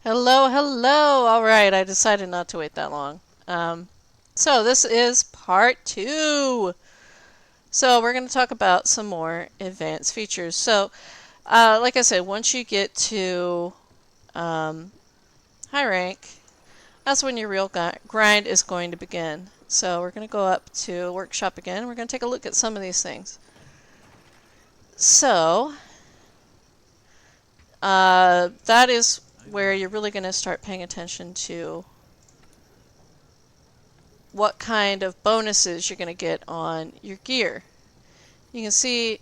Hello, hello. All right, I decided not to wait that long. So this is part two. So we're going to talk about some more advanced features. So, like I said, once you get to um, high rank, that's when your real grind is going to begin. So we're going to go up to workshop again. We're going to take a look at some of these things. So that is where you're really going to start paying attention to what kind of bonuses you're going to get on your gear. You can see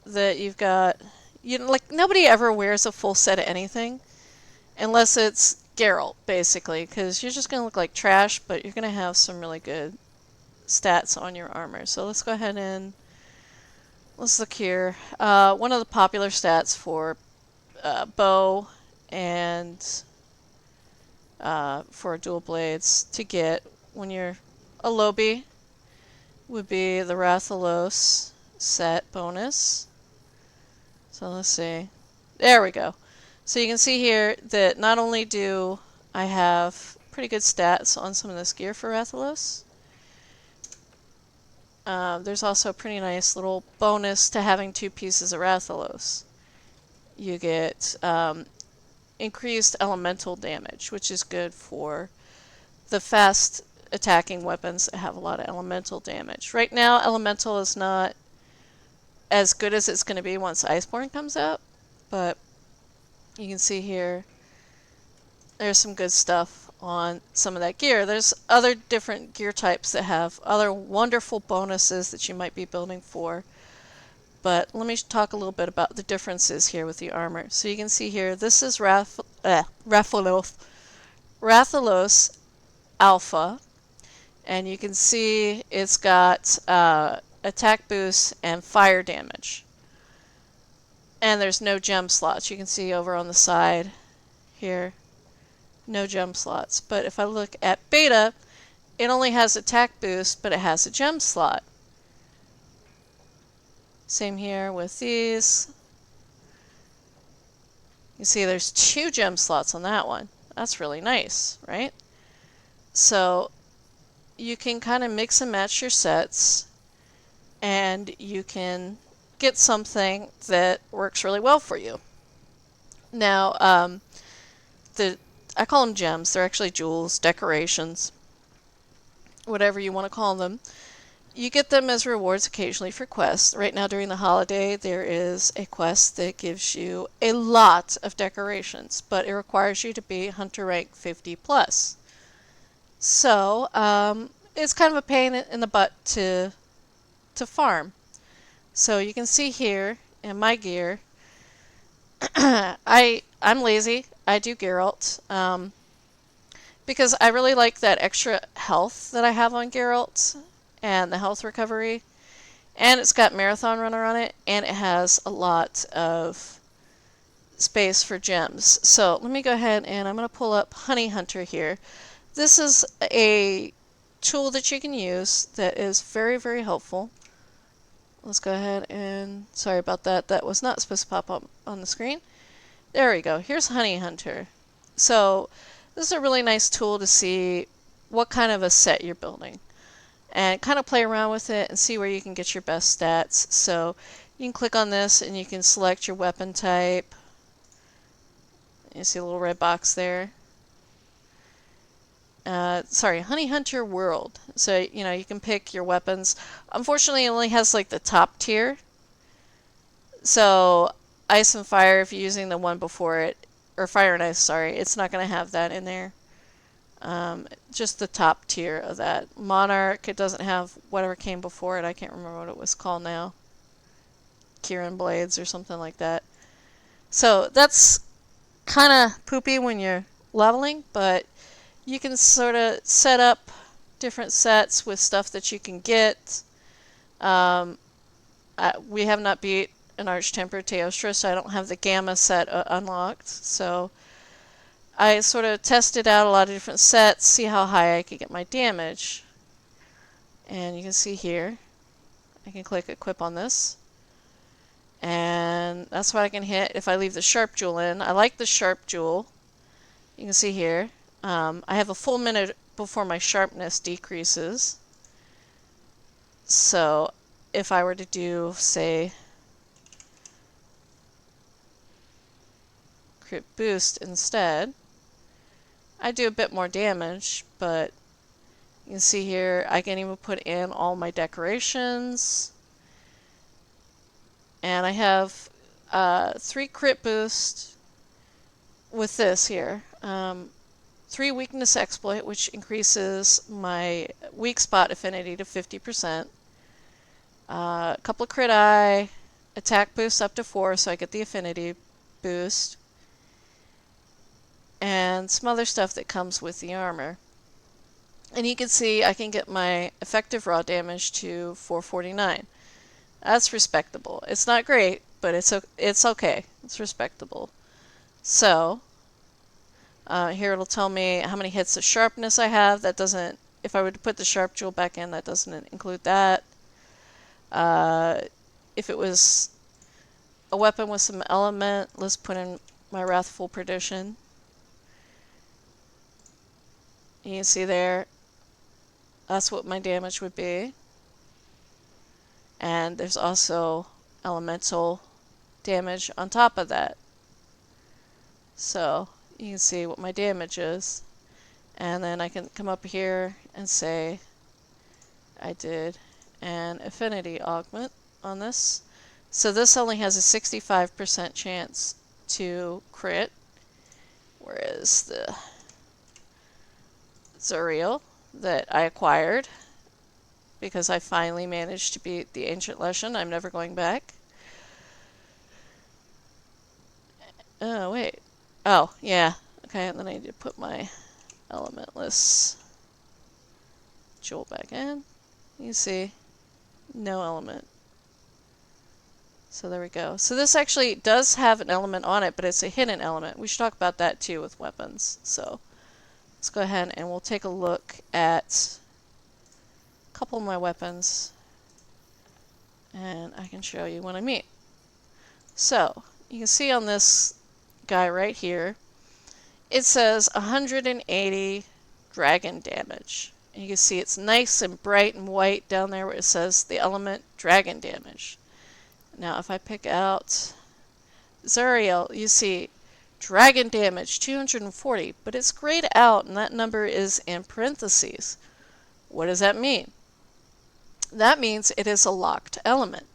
that you've got, like nobody ever wears a full set of anything unless it's Geralt, basically, because you're just going to look like trash, but you're going to have some really good stats on your armor. So let's go ahead and let's look here. One of the popular stats for bow and for dual blades to get when you're a lowbie would be the Rathalos set bonus. So let's see. There we go. So you can see here that not only do I have pretty good stats on some of this gear for Rathalos, there's also a pretty nice little bonus to having two pieces of Rathalos. You get increased elemental damage, which is good for the fast attacking weapons that have a lot of elemental damage. Right now, elemental is not as good as it's going to be once Iceborne comes out, but you can see here there's some good stuff on some of that gear. There's other different gear types that have other wonderful bonuses that you might be building for, but let me talk a little bit about the differences here with the armor. So you can see here, this is Rathalos Alpha, and you can see it's got attack boost and fire damage. And there's no gem slots. You can see over on the side here, no gem slots. But if I look at beta, it only has attack boost, but it has a gem slot. Same here with these. You see there's 2 gem slots on that one. That's really nice, right? So you can kind of mix and match your sets, and you can get something that works really well for you. Now, I call them gems. They're actually jewels, decorations, whatever you want to call them. You get them as rewards occasionally for quests. Right now during the holiday, there is a quest that gives you a lot of decorations, but it requires you to be hunter rank 50 plus. So, it's kind of a pain in the butt to farm. So you can see here in my gear, I'm lazy. I do Geralt because I really like that extra health that I have on Geralt and the health recovery. And it's got Marathon Runner on it, and it has a lot of space for gems. So let me go ahead and I'm going to pull up Honey Hunter here. This is a tool that you can use that is very, very helpful. Let's go ahead and, sorry about that, that was not supposed to pop up on the screen. There we go. Here's Honey Hunter. So this is a really nice tool to see what kind of a set you're building and kind of play around with it and see where you can get your best stats. So you can click on this and you can select your weapon type. You see a little red box there. Sorry, Honey Hunter World. So, you can pick your weapons. Unfortunately, it only has like the top tier. So, Ice and Fire, if you're using the one before it, or Fire and Ice, sorry, it's not going to have that in there. Just the top tier of that. Monarch, it doesn't have whatever came before it. I can't remember what it was called now. Kieran Blades or something like that. So, that's kind of poopy when you're leveling, but you can sort of set up different sets with stuff that you can get. We have not beat an Arch-Tempered Teostra, so I don't have the Gamma set unlocked. So I sort of tested out a lot of different sets, see how high I could get my damage. And you can see here, I can click equip on this. And that's what I can hit if I leave the sharp jewel in. I like the sharp jewel. You can see here. I have a full minute before my sharpness decreases. So if I were to do, say, crit boost instead, I do a bit more damage, but you can see here I can even put in all my decorations. And I have 3 crit boost with this here. 3 weakness exploit, which increases my weak spot affinity to 50%. A couple of crit eye, attack boost up to 4, so I get the affinity boost. And some other stuff that comes with the armor. And you can see I can get my effective raw damage to 449. That's respectable. It's not great, but it's okay. It's respectable. So here it'll tell me how many hits of sharpness I have. That doesn't, if I were to put the sharp jewel back in, that doesn't include that. If it was a weapon with some element, let's put in my Wrathful Perdition. You can see there, that's what my damage would be. And there's also elemental damage on top of that. So you can see what my damage is. And then I can come up here and say I did an affinity augment on this. So this only has a 65% chance to crit, whereas the Zuriel that I acquired, because I finally managed to beat the Ancient Leshen, I'm never going back. Oh, wait. Oh, yeah. Okay, and then I need to put my elementless jewel back in. You see, no element. So there we go. So this actually does have an element on it, but it's a hidden element. We should talk about that too with weapons. So let's go ahead and we'll take a look at a couple of my weapons, and I can show you what I mean. So you can see on this guy right here, it says 180 dragon damage. And you can see it's nice and bright and white down there where it says the element dragon damage. Now if I pick out Zuriel, you see dragon damage 240, but it's grayed out and that number is in parentheses. What does that mean? That means it is a locked element.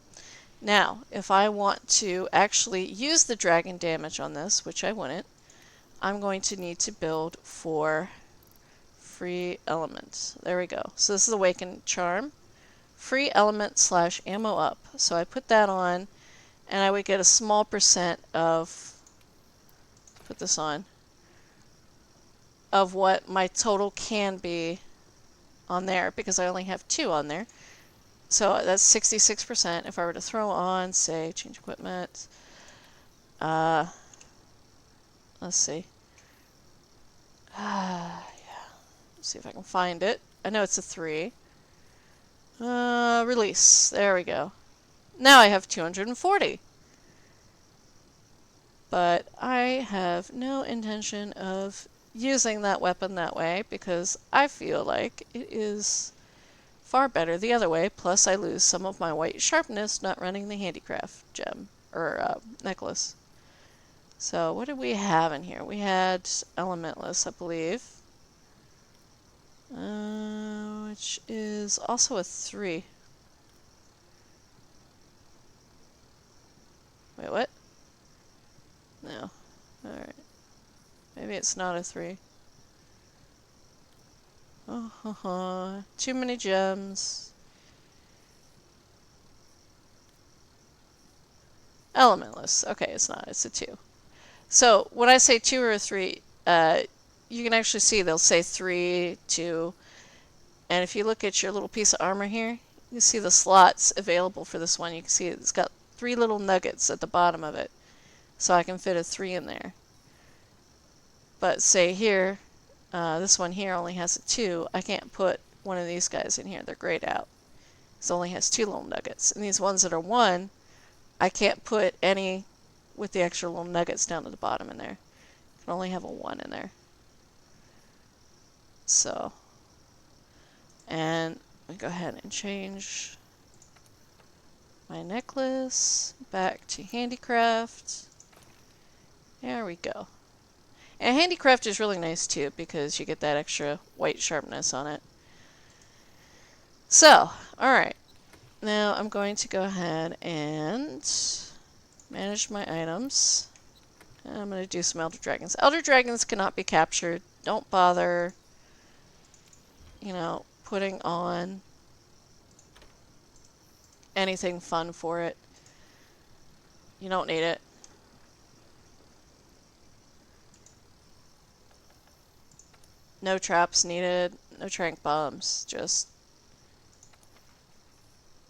Now, if I want to actually use the dragon damage on this, which I wouldn't, I'm going to need to build 4 free elements. There we go. So this is Awakened Charm. Free element / ammo up. So I put that on, and I would get a small percent of, put this on, of what my total can be on there, because I only have 2 on there. So that's 66%. If I were to throw on, say, change equipment, let's see. Yeah. Let's see if I can find it. I know it's a 3. Release. There we go. Now I have 240. But I have no intention of using that weapon that way because I feel like it is far better the other way. Plus I lose some of my white sharpness not running the handicraft gem or necklace. So what did we have in here? We had Elementless, I believe. Which is also a 3. Wait, what? No. Alright. Maybe it's not a 3. Oh, too many gems. Elementless. Okay, it's not. It's a 2. So when I say 2 or a 3, you can actually see they'll say 3, 2. And if you look at your little piece of armor here, you see the slots available for this one. You can see it's got 3 little nuggets at the bottom of it. So I can fit a 3 in there. But say here, this one here only has a 2. I can't put one of these guys in here. They're grayed out. It only has 2 little nuggets. And these ones that are 1 I can't put any with the extra little nuggets down at the bottom in there. I can only have a 1 in there. So, and we go ahead and change my necklace back to handicraft. There we go. And handicraft is really nice too because you get that extra white sharpness on it. So, alright. Now I'm going to go ahead and manage my items. And I'm going to do some Elder Dragons. Elder Dragons cannot be captured. Don't bother, you know, putting on anything fun for it. You don't need it. No traps needed, no trank bombs, just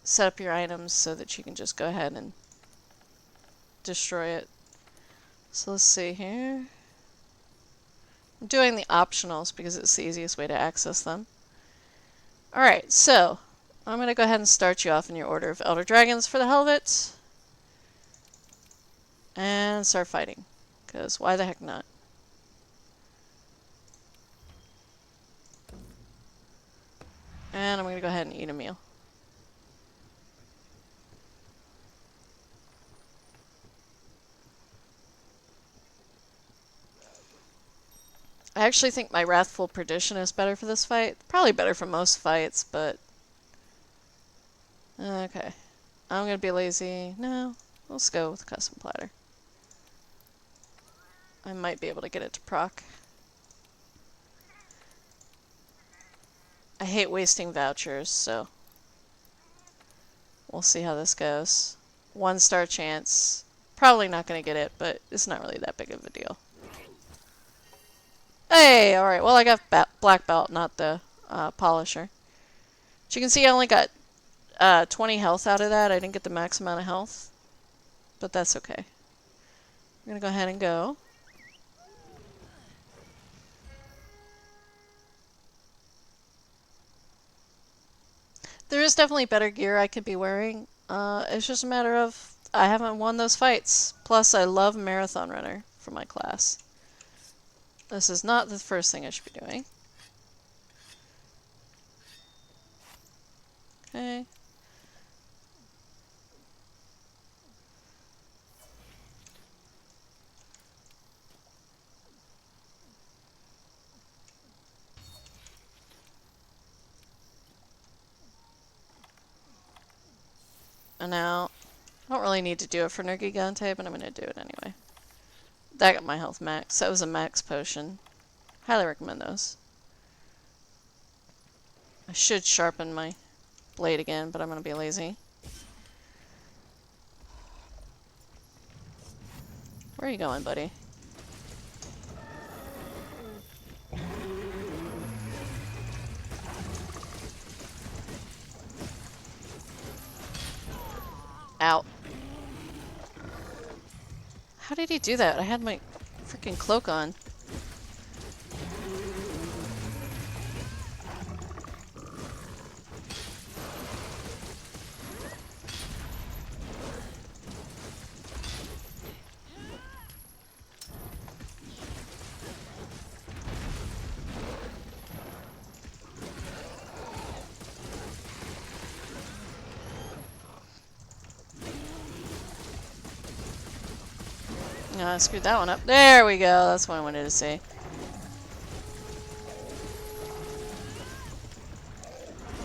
set up your items so that you can just go ahead and destroy it. So let's see here. I'm doing the optionals because it's the easiest way to access them. Alright, so I'm going to go ahead and start you off in your order of Elder Dragons for the hell of it. And start fighting, because why the heck not? And I'm going to go ahead and eat a meal. I actually think my Wrathful Perdition is better for this fight. Probably better for most fights, but... Okay. I'm going to be lazy. No, let's go with Custom Platter. I might be able to get it to proc. I hate wasting vouchers, so... We'll see how this goes. 1-star chance. Probably not going to get it, but it's not really that big of a deal. Hey, alright, well I got black belt, not the polisher. But you can see I only got 20 health out of that. I didn't get the max amount of health. But that's okay. I'm going to go ahead and go. There is definitely better gear I could be wearing. It's just a matter of I haven't won those fights. Plus I love Marathon Runner for my class. This is not the first thing I should be doing. Okay. And now, I don't really need to do it for Nergigante, but I'm going to do it anyway. That got my health max. That was a max potion. Highly recommend those. I should sharpen my blade again, but I'm going to be lazy. Where are you going, buddy? Ow. How did he do that? I had my freaking cloak on. I screwed that one up. There we go. That's what I wanted to see.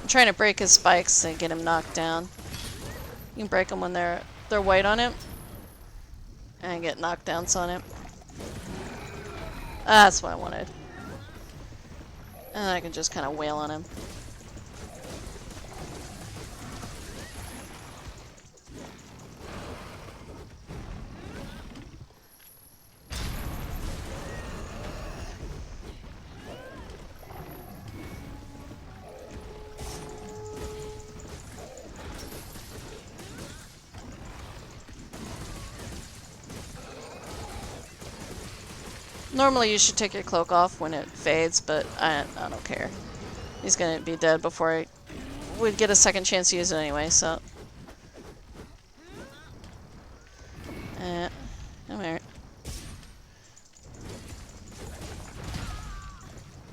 I'm trying to break his spikes and get him knocked down. You can break them when they're white on him. And get knockdowns on him. That's what I wanted. And I can just kind of wail on him. Normally you should take your cloak off when it fades, but I don't care. He's gonna be dead before I would get a second chance to use it anyway, so... Come here.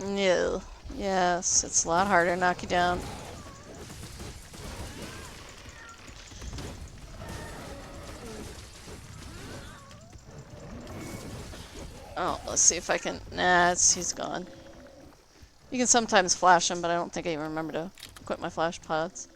No. Yes, it's a lot harder to knock you down. Oh, let's see if I can... Nah, he's gone. You can sometimes flash him, but I don't think I even remember to equip my flash pods.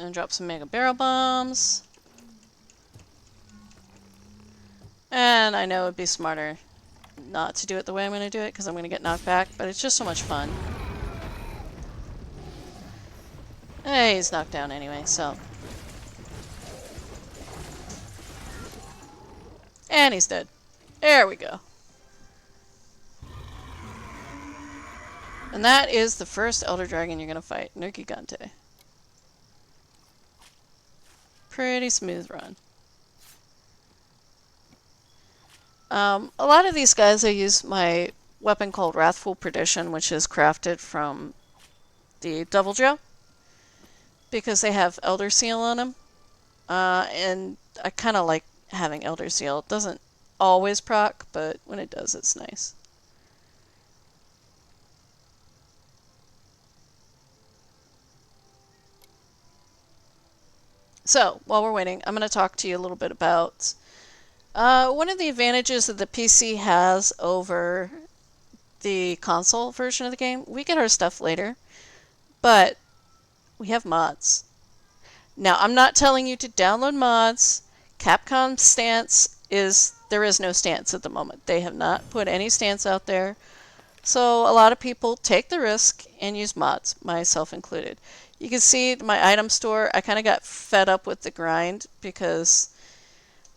And drop some mega barrel bombs. And I know it'd be smarter not to do it the way I'm going to do it, because I'm going to get knocked back, but it's just so much fun. Hey, he's knocked down anyway, so... And he's dead. There we go. And that is the first Elder Dragon you're going to fight, Nergigante. Pretty smooth run. A lot of these guys, I use my weapon called Wrathful Perdition, which is crafted from the Deviljho, because they have Elder Seal on them. And I kind of like having Elder Seal. It doesn't always proc, but when it does, it's nice. So, while we're waiting, I'm going to talk to you a little bit about one of the advantages that the PC has over the console version of the game. We get our stuff later, but we have mods. Now, I'm not telling you to download mods. Capcom's stance is there is no stance at the moment. They have not put any stance out there. So a lot of people take the risk and use mods, myself included. You can see my item store, I kind of got fed up with the grind because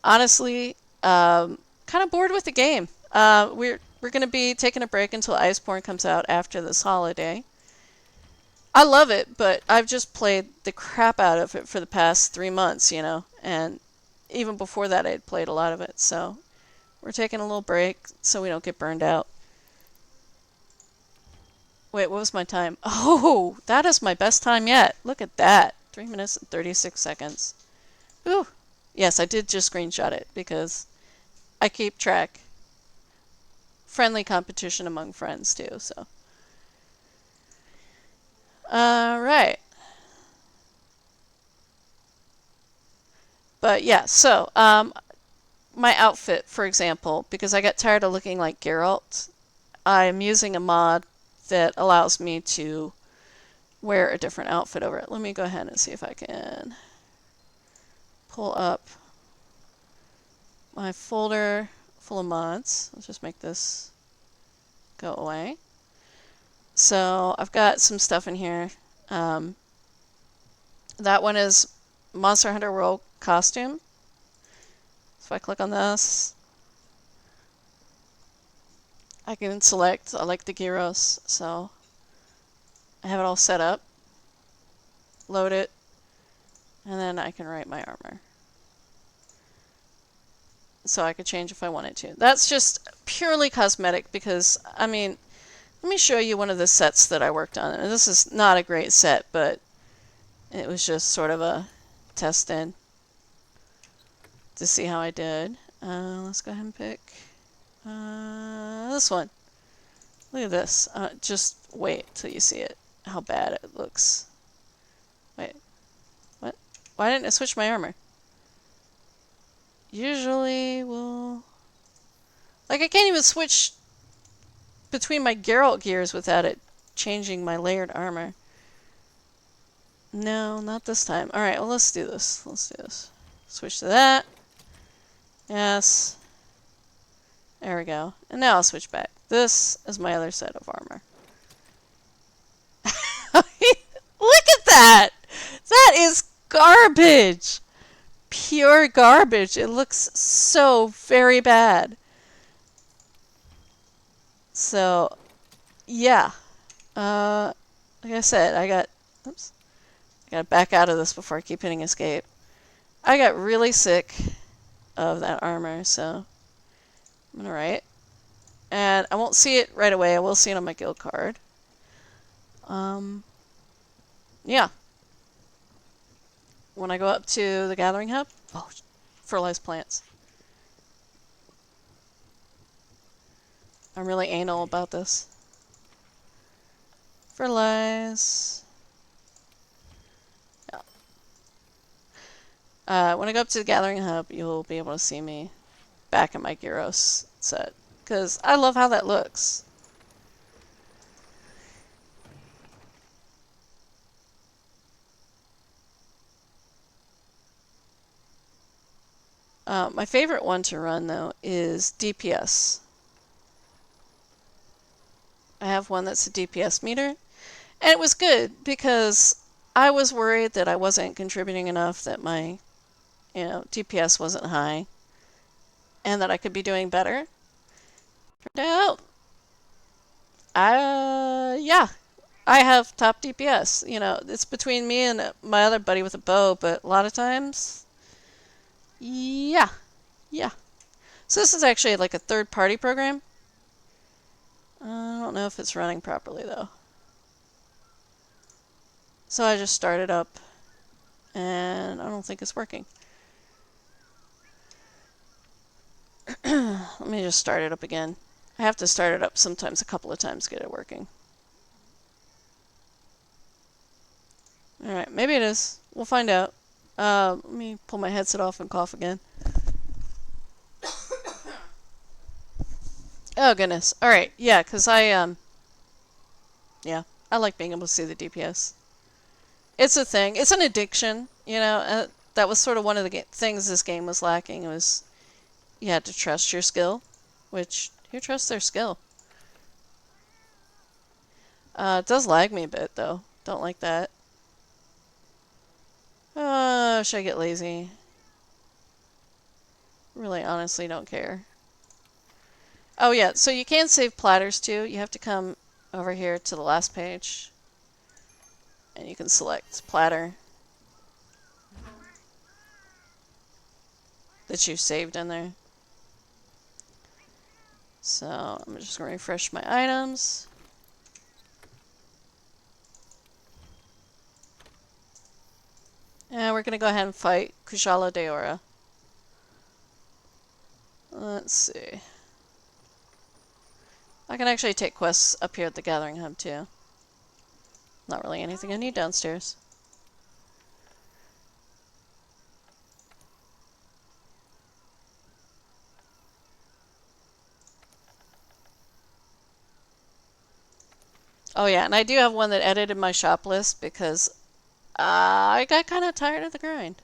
honestly, kind of bored with the game. We're going to be taking a break until Iceborne comes out after this holiday. I love it, but I've just played the crap out of it for the past 3 months, you know, and even before that I'd played a lot of it, so we're taking a little break so we don't get burned out. Wait, what was my time? Oh, that is my best time yet. Look at that. 3 minutes and 36 seconds. Ooh. Yes, I did just screenshot it because I keep track. Friendly competition among friends too, so. Alright. But yeah, so, my outfit, for example, because I got tired of looking like Geralt, I'm using a mod that allows me to wear a different outfit over it. Let me go ahead and see if I can pull up my folder full of mods. Let's just make this go away. So I've got some stuff in here. That one is Monster Hunter World costume. So if I click on this, I can select, I like the Gyros, so I have it all set up, load it, and then I can write my armor. So I could change if I wanted to. That's just purely cosmetic because, I mean, let me show you one of the sets that I worked on. This is not a great set, but it was just sort of a test in to see how I did. Let's go ahead and pick this one. Look at this. Just wait till you see it. How bad it looks. Wait. What? Why didn't it switch my armor? Usually will... Like, I can't even switch between my Geralt gears without it changing my layered armor. No, not this time. Alright, well, let's do this. Let's do this. Switch to that. Yes. There we go. And now I'll switch back. This is my other set of armor. Look at that! That is garbage! Pure garbage. It looks so very bad. So, yeah. Like I said, I got Gotta back out of this before I keep hitting escape. I got really sick of that armor, so I'm gonna write. And I won't see it right away. I will see it on my guild card. Yeah. When I go up to the gathering hub, oh, fertilized plants. I'm really anal about this. Fertilize. Yeah. When I go up to the gathering hub, you'll be able to see me back in my Gyros set. Because I love how that looks. My favorite one to run, though, is DPS. I have one that's a DPS meter. And it was good because I was worried that I wasn't contributing enough, that my, DPS wasn't high, and that I could be doing better. Turned out, yeah, I have top DPS. It's between me and my other buddy with a bow, but a lot of times, yeah. So this is actually like a third-party program. I don't know if it's running properly, though. So I just started up, and I don't think it's working. Let me just start it up again. I have to start it up sometimes a couple of times to get it working. Alright, maybe it is. We'll find out. Let me pull my headset off and cough again. Oh, goodness. Alright, yeah, because I like being able to see the DPS. It's a thing. It's an addiction, that was sort of one of the things this game was lacking. It was, you had to trust your skill, which, who trusts their skill? It does lag me a bit, though. Don't like that. Should I get lazy? Really, honestly, don't care. Oh, yeah, so you can save platters, too. You have to come over here to the last page, and you can select platter that you saved in there. So, I'm just going to refresh my items. And we're going to go ahead and fight Kushala Daora. Let's see. I can actually take quests up here at the Gathering Hub, too. Not really anything I need downstairs. Oh yeah, and I do have one that edited my shop list because I got kind of tired of the grind.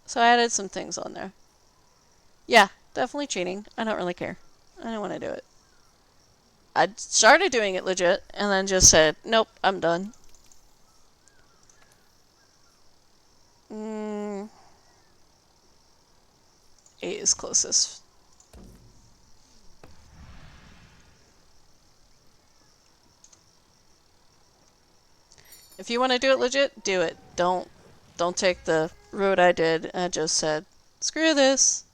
So I added some things on there. Yeah, definitely cheating. I don't really care. I don't want to do it. I started doing it legit and then just said, nope, I'm done. 8 is closest. If you want to do it legit, do it. Don't take the road I did. I just said, screw this.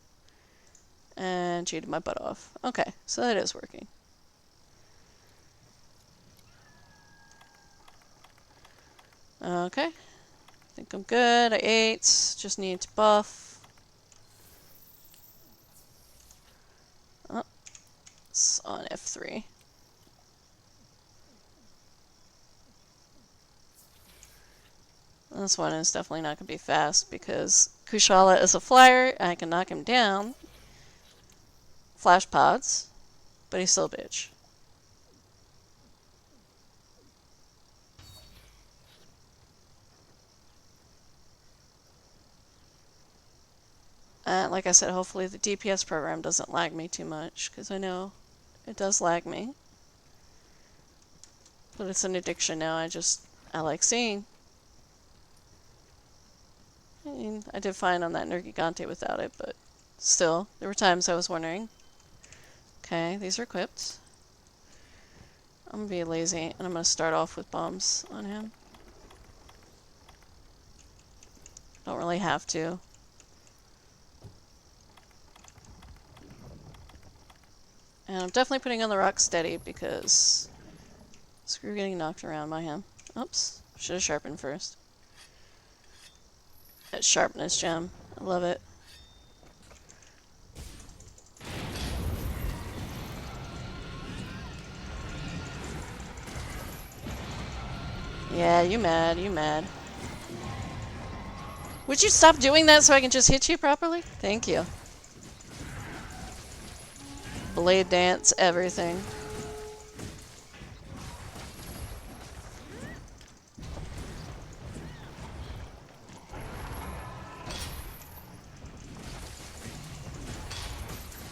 And cheated my butt off. Okay, so that is working. Okay. I think I'm good. I ate. Just need to buff. Oh, it's on F3. This one is definitely not going to be fast because Kushala is a flyer. I can knock him down. Flash pods. But he's still a bitch. Like I said, hopefully the DPS program doesn't lag me too much, because I know it does lag me. But it's an addiction now. I like seeing. I mean, I did fine on that Nergigante without it, but still, there were times I was wondering. Okay, these are equipped. I'm gonna be lazy, and I'm gonna start off with bombs on him. Don't really have to. And I'm definitely putting on the rock steady because screw getting knocked around by him. Oops. Should have sharpened first. That sharpness gem. I love it. Yeah, you mad, you mad. Would you stop doing that so I can just hit you properly? Thank you. Blade dance, everything.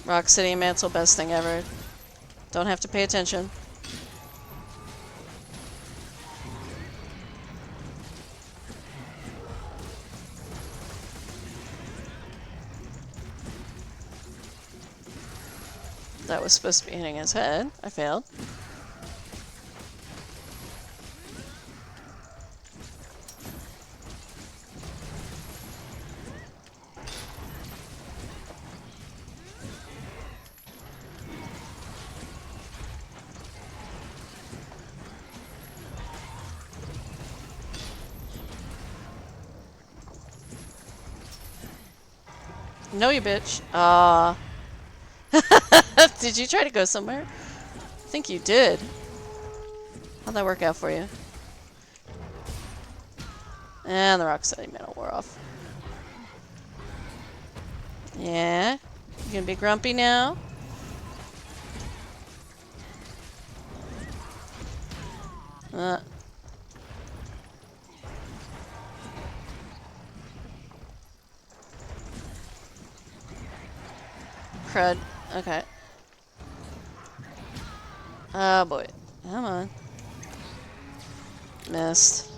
Rock City Mantle, best thing ever. Don't have to pay attention. That was supposed to be hitting his head. I failed. No, you bitch. Did you try to go somewhere? I think you did. How'd that work out for you? And the Rock City Mantle wore off. Yeah? You gonna be grumpy now? Crud. Okay. Oh boy. Come on. Missed.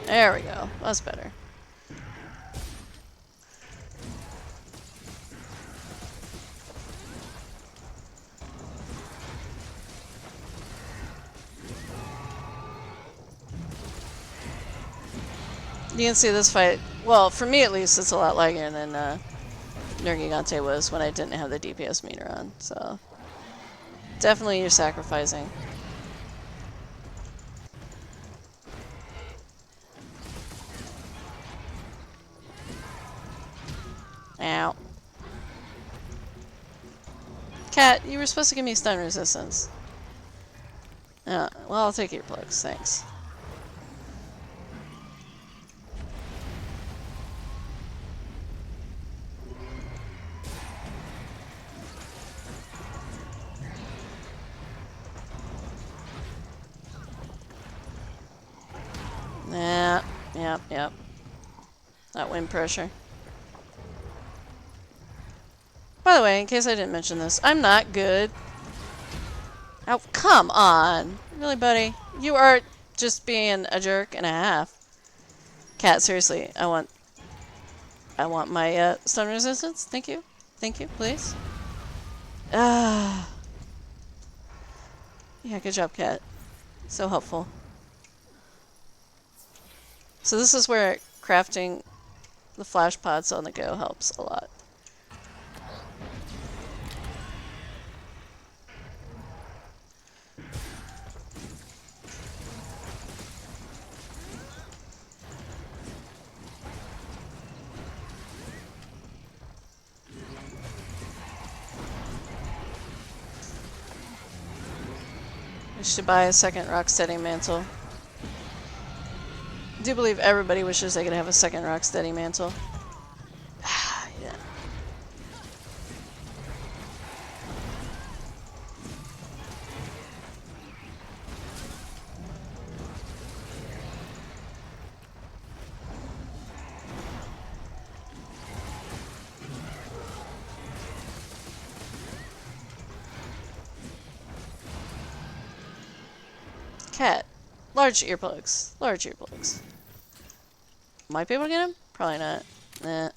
There we go. That's better. You can see this fight, well, for me at least, it's a lot laggier than Nergigante was when I didn't have the DPS meter on, so definitely you're sacrificing. Ow. Cat, you were supposed to give me stun resistance. Well, I'll take your plugs, thanks. Yep. That wind pressure. By the way, in case I didn't mention this, I'm not good. Oh, come on. Really, buddy? You are just being a jerk and a half. Cat, seriously, I want my stun resistance. Thank you. Thank you, please. Yeah, good job, Cat. So helpful. So this is where crafting the flash pods on the go helps a lot. I should buy a second Rocksteady mantle. I do believe everybody wishes they could have a second Rocksteady mantle. Yeah. Cat. Large earplugs. Large earplugs. Might be able to get him? Probably not. Nah.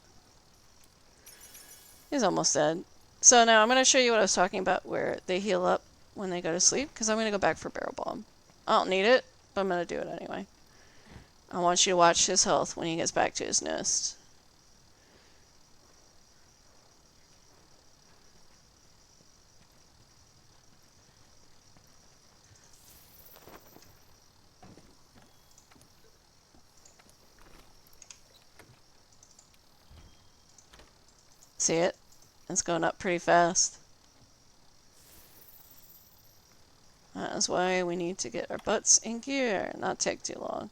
He's almost dead. So now I'm going to show you what I was talking about where they heal up when they go to sleep, because I'm going to go back for Barrel Bomb. I don't need it, but I'm going to do it anyway. I want you to watch his health when he gets back to his nest. See it? It's going up pretty fast. That is why we need to get our butts in gear and not take too long.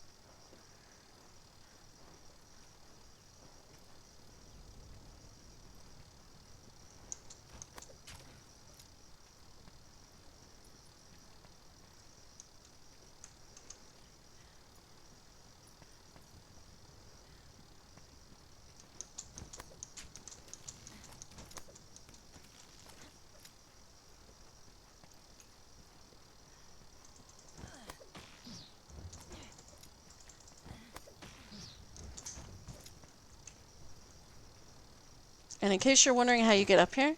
And in case you're wondering how you get up here,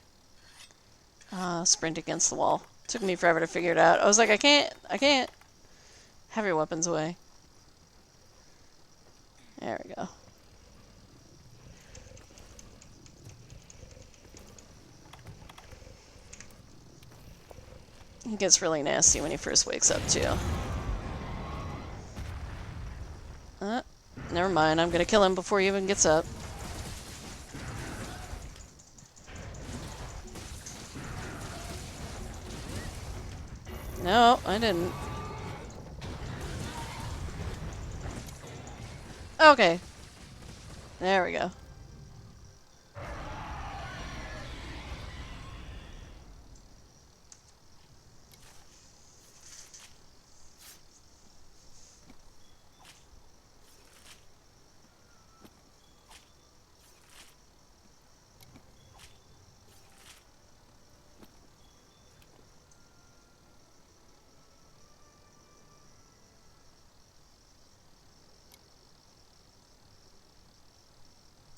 sprint against the wall. Took me forever to figure it out. I was like, I can't. Have your weapons away. There we go. He gets really nasty when he first wakes up, too. Never mind, I'm gonna kill him before he even gets up. No, I didn't. Okay. There we go.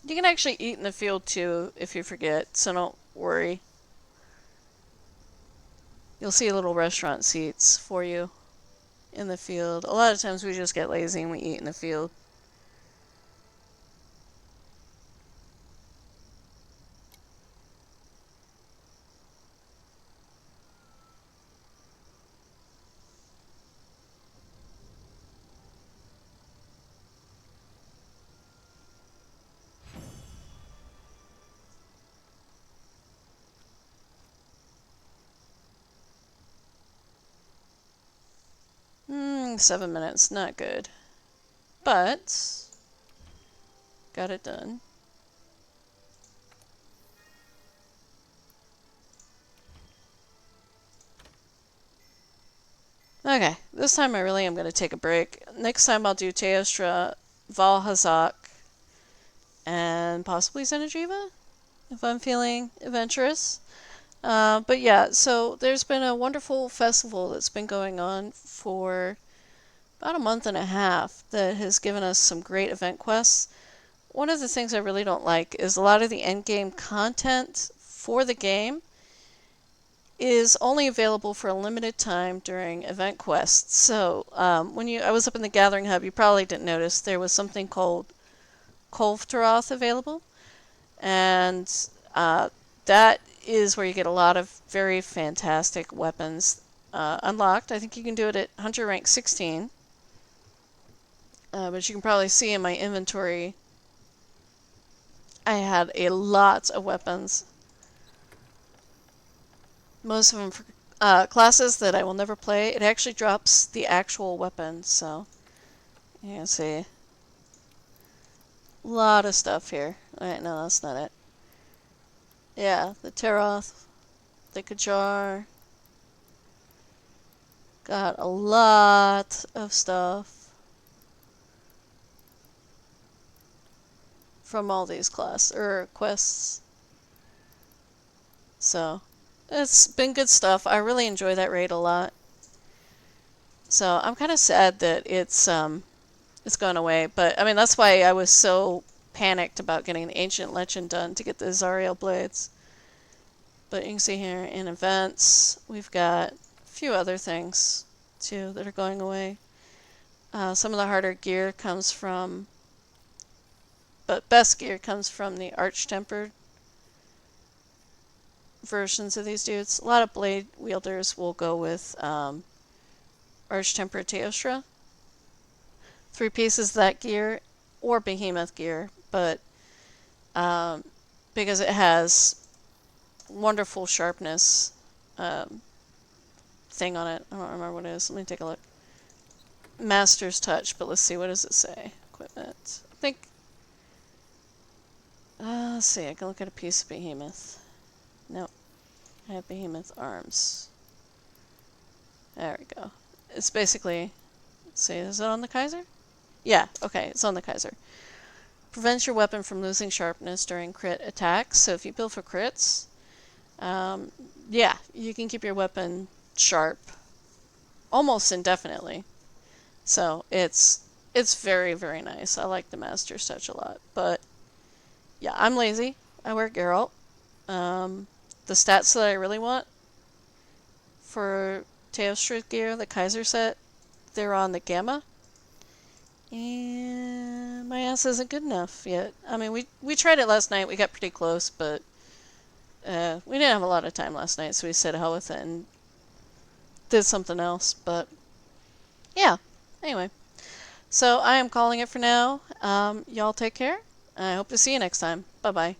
You can actually eat in the field too if you forget, so don't worry. You'll see little restaurant seats for you in the field. A lot of times we just get lazy and we eat in the field. 7 minutes, not good. But, got it done. Okay, this time I really am going to take a break. Next time I'll do Teostra, Valhazak, and possibly Xeno'jiiva, if I'm feeling adventurous. But yeah, so there's been a wonderful festival that's been going on for about a month and a half that has given us some great event quests. One of the things I really don't like is a lot of the endgame content for the game is only available for a limited time during event quests. So I was up in the Gathering Hub, you probably didn't notice there was something called Kolftaroth available, and that is where you get a lot of very fantastic weapons unlocked. I think you can do it at Hunter rank 16, but you can probably see in my inventory I had a lot of weapons. Most of them for classes that I will never play. It actually drops the actual weapon, so you can see. A lot of stuff here. Alright, no, that's not it. Yeah, the Teroth, the Kajar. Got a lot of stuff from all these quests. So, it's been good stuff. I really enjoy that raid a lot. So, I'm kind of sad that it's gone away, but I mean that's why I was so panicked about getting the Ancient Legend done to get the Zariel Blades. But you can see here in events, we've got a few other things too that are going away. Some of the harder gear comes from, but best gear comes from the arch-tempered versions of these dudes. A lot of blade wielders will go with arch-tempered Teostra. 3 pieces of that gear, or behemoth gear, but because it has wonderful sharpness thing on it. I don't remember what it is. Let me take a look. Master's Touch, but let's see, what does it say? Equipment. I think, let's see, I can look at a piece of behemoth. Nope. I have behemoth arms. There we go. It's basically, let's see, is it on the Kaiser? Yeah, okay, it's on the Kaiser. Prevents your weapon from losing sharpness during crit attacks. So if you build for crits, yeah, you can keep your weapon sharp almost indefinitely. So it's very, very nice. I like the Master's Touch a lot. But yeah, I'm lazy. I wear Geralt. The stats that I really want for Teostra gear, the Kaiser set, they're on the Gamma. And my ass isn't good enough yet. I mean, we tried it last night. We got pretty close, but we didn't have a lot of time last night, so we said hell with it and did something else. But yeah, anyway. So I am calling it for now. Y'all take care. I hope to see you next time. Bye-bye.